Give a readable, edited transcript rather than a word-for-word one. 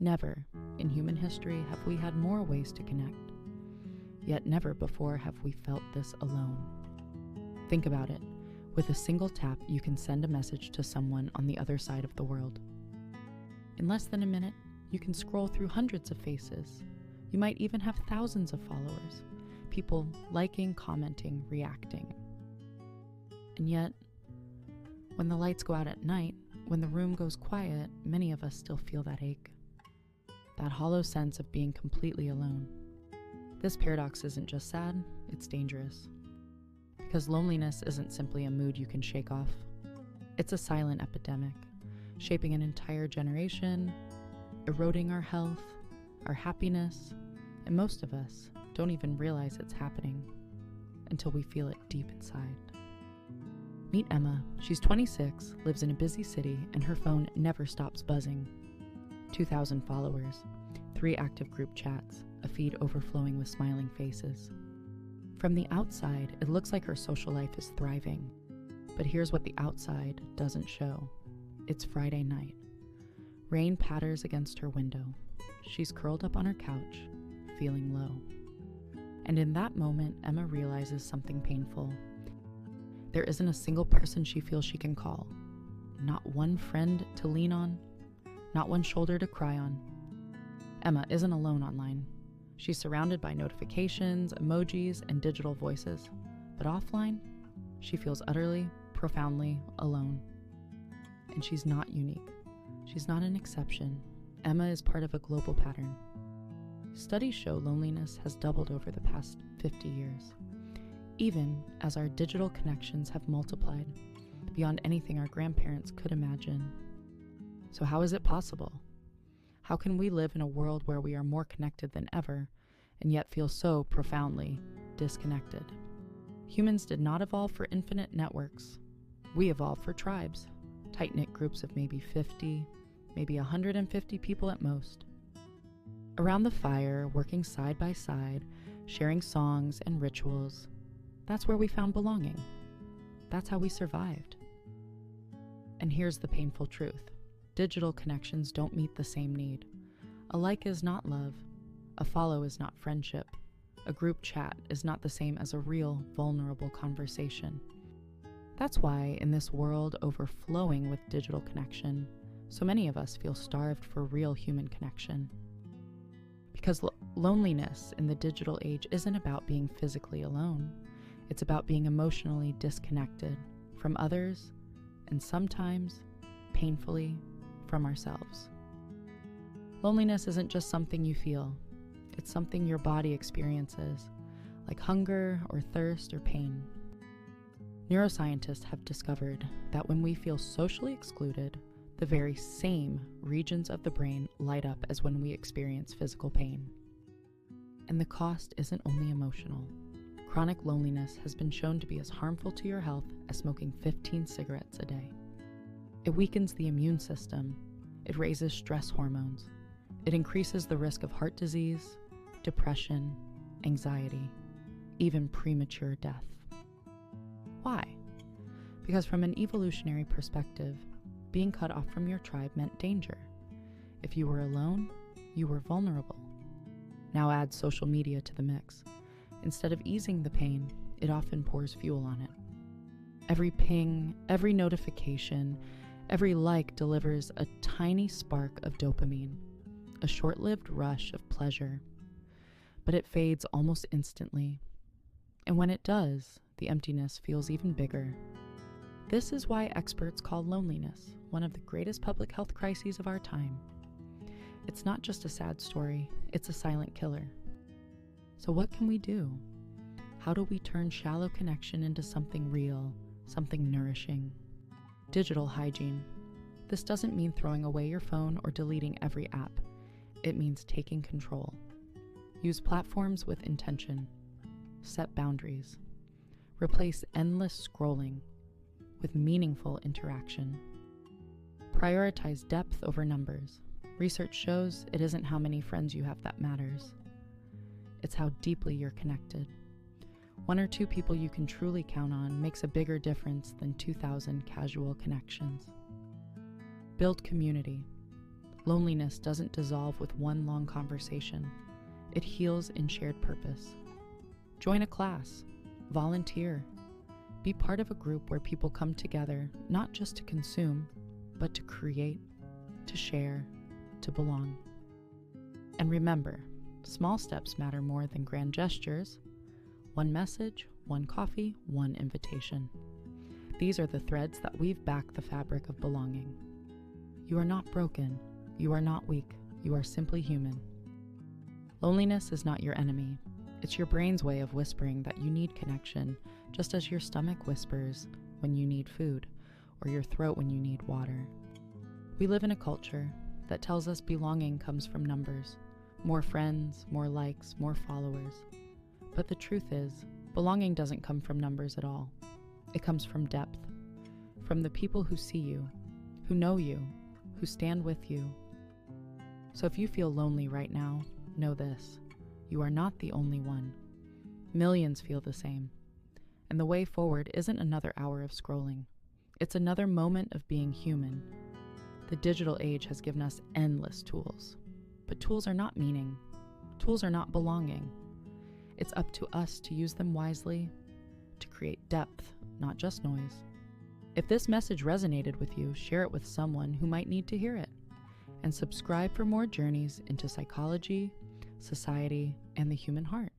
Never in human history have we had more ways to connect. Yet never before have we felt this alone. Think about it. With a single tap, you can send a message to someone on the other side of the world. In less than a minute, you can scroll through hundreds of faces. You might even have thousands of followers, people liking, commenting, reacting. And yet, when the lights go out at night, when the room goes quiet, many of us still feel that ache, that hollow sense of being completely alone. This paradox isn't just sad, it's dangerous. Because loneliness isn't simply a mood you can shake off. It's a silent epidemic, shaping an entire generation, eroding our health, our happiness, and most of us don't even realize it's happening until we feel it deep inside. Meet Emma. She's 26, lives in a busy city, and her phone never stops buzzing. 2,000 followers, 3 active group chats, a feed overflowing with smiling faces. From the outside, it looks like her social life is thriving. But here's what the outside doesn't show. It's Friday night. Rain patters against her window. She's curled up on her couch, feeling low. And in that moment, Emma realizes something painful. There isn't a single person she feels she can call. Not one friend to lean on. Not one shoulder to cry on. Emma isn't alone online. She's surrounded by notifications, emojis, and digital voices. But offline, she feels utterly, profoundly alone. And she's not unique. She's not an exception. Emma is part of a global pattern. Studies show loneliness has doubled over the past 50 years, even as our digital connections have multiplied beyond anything our grandparents could imagine. So how is it possible? How can we live in a world where we are more connected than ever and yet feel so profoundly disconnected? Humans did not evolve for infinite networks. We evolved for tribes, tight-knit groups of maybe 50, maybe 150 people at most. Around the fire, working side by side, sharing songs and rituals, that's where we found belonging. That's how we survived. And here's the painful truth. Digital connections don't meet the same need. A like is not love. A follow is not friendship. A group chat is not the same as a real, vulnerable conversation. That's why, in this world overflowing with digital connection, so many of us feel starved for real human connection. Because loneliness in the digital age isn't about being physically alone. It's about being emotionally disconnected from others, and sometimes, painfully, from ourselves. Loneliness isn't just something you feel. It's something your body experiences, like hunger or thirst or pain. Neuroscientists have discovered that when we feel socially excluded, the very same regions of the brain light up as when we experience physical pain. And the cost isn't only emotional. Chronic loneliness has been shown to be as harmful to your health as smoking 15 cigarettes a day. It weakens the immune system. It raises stress hormones. It increases the risk of heart disease, depression, anxiety, even premature death. Why? Because from an evolutionary perspective, being cut off from your tribe meant danger. If you were alone, you were vulnerable. Now add social media to the mix. Instead of easing the pain, it often pours fuel on it. Every ping, every notification, every like delivers a tiny spark of dopamine, a short-lived rush of pleasure. But it fades almost instantly. And when it does, the emptiness feels even bigger. This is why experts call loneliness one of the greatest public health crises of our time. It's not just a sad story, it's a silent killer. So what can we do? How do we turn shallow connection into something real, something nourishing? Digital hygiene. This doesn't mean throwing away your phone or deleting every app. It means taking control. Use platforms with intention. Set boundaries. Replace endless scrolling with meaningful interaction. Prioritize depth over numbers. Research shows it isn't how many friends you have that matters. It's how deeply you're connected. 1 or 2 people you can truly count on makes a bigger difference than 2,000 casual connections. Build community. Loneliness doesn't dissolve with one long conversation. It heals in shared purpose. Join a class, volunteer, be part of a group where people come together not just to consume, but to create, to share, to belong. And remember, small steps matter more than grand gestures. One message, one coffee, one invitation. These are the threads that weave back the fabric of belonging. You are not broken. You are not weak. You are simply human. Loneliness is not your enemy. It's your brain's way of whispering that you need connection, just as your stomach whispers when you need food, or your throat when you need water. We live in a culture that tells us belonging comes from numbers, more friends, more likes, more followers. But the truth is, belonging doesn't come from numbers at all. It comes from depth, from the people who see you, who know you, who stand with you. So if you feel lonely right now, know this: you are not the only one. Millions feel the same. And the way forward isn't another hour of scrolling. It's another moment of being human. The digital age has given us endless tools. But tools are not meaning. Tools are not belonging. It's up to us to use them wisely, to create depth, not just noise. If this message resonated with you, share it with someone who might need to hear it. And subscribe for more journeys into psychology, society, and the human heart.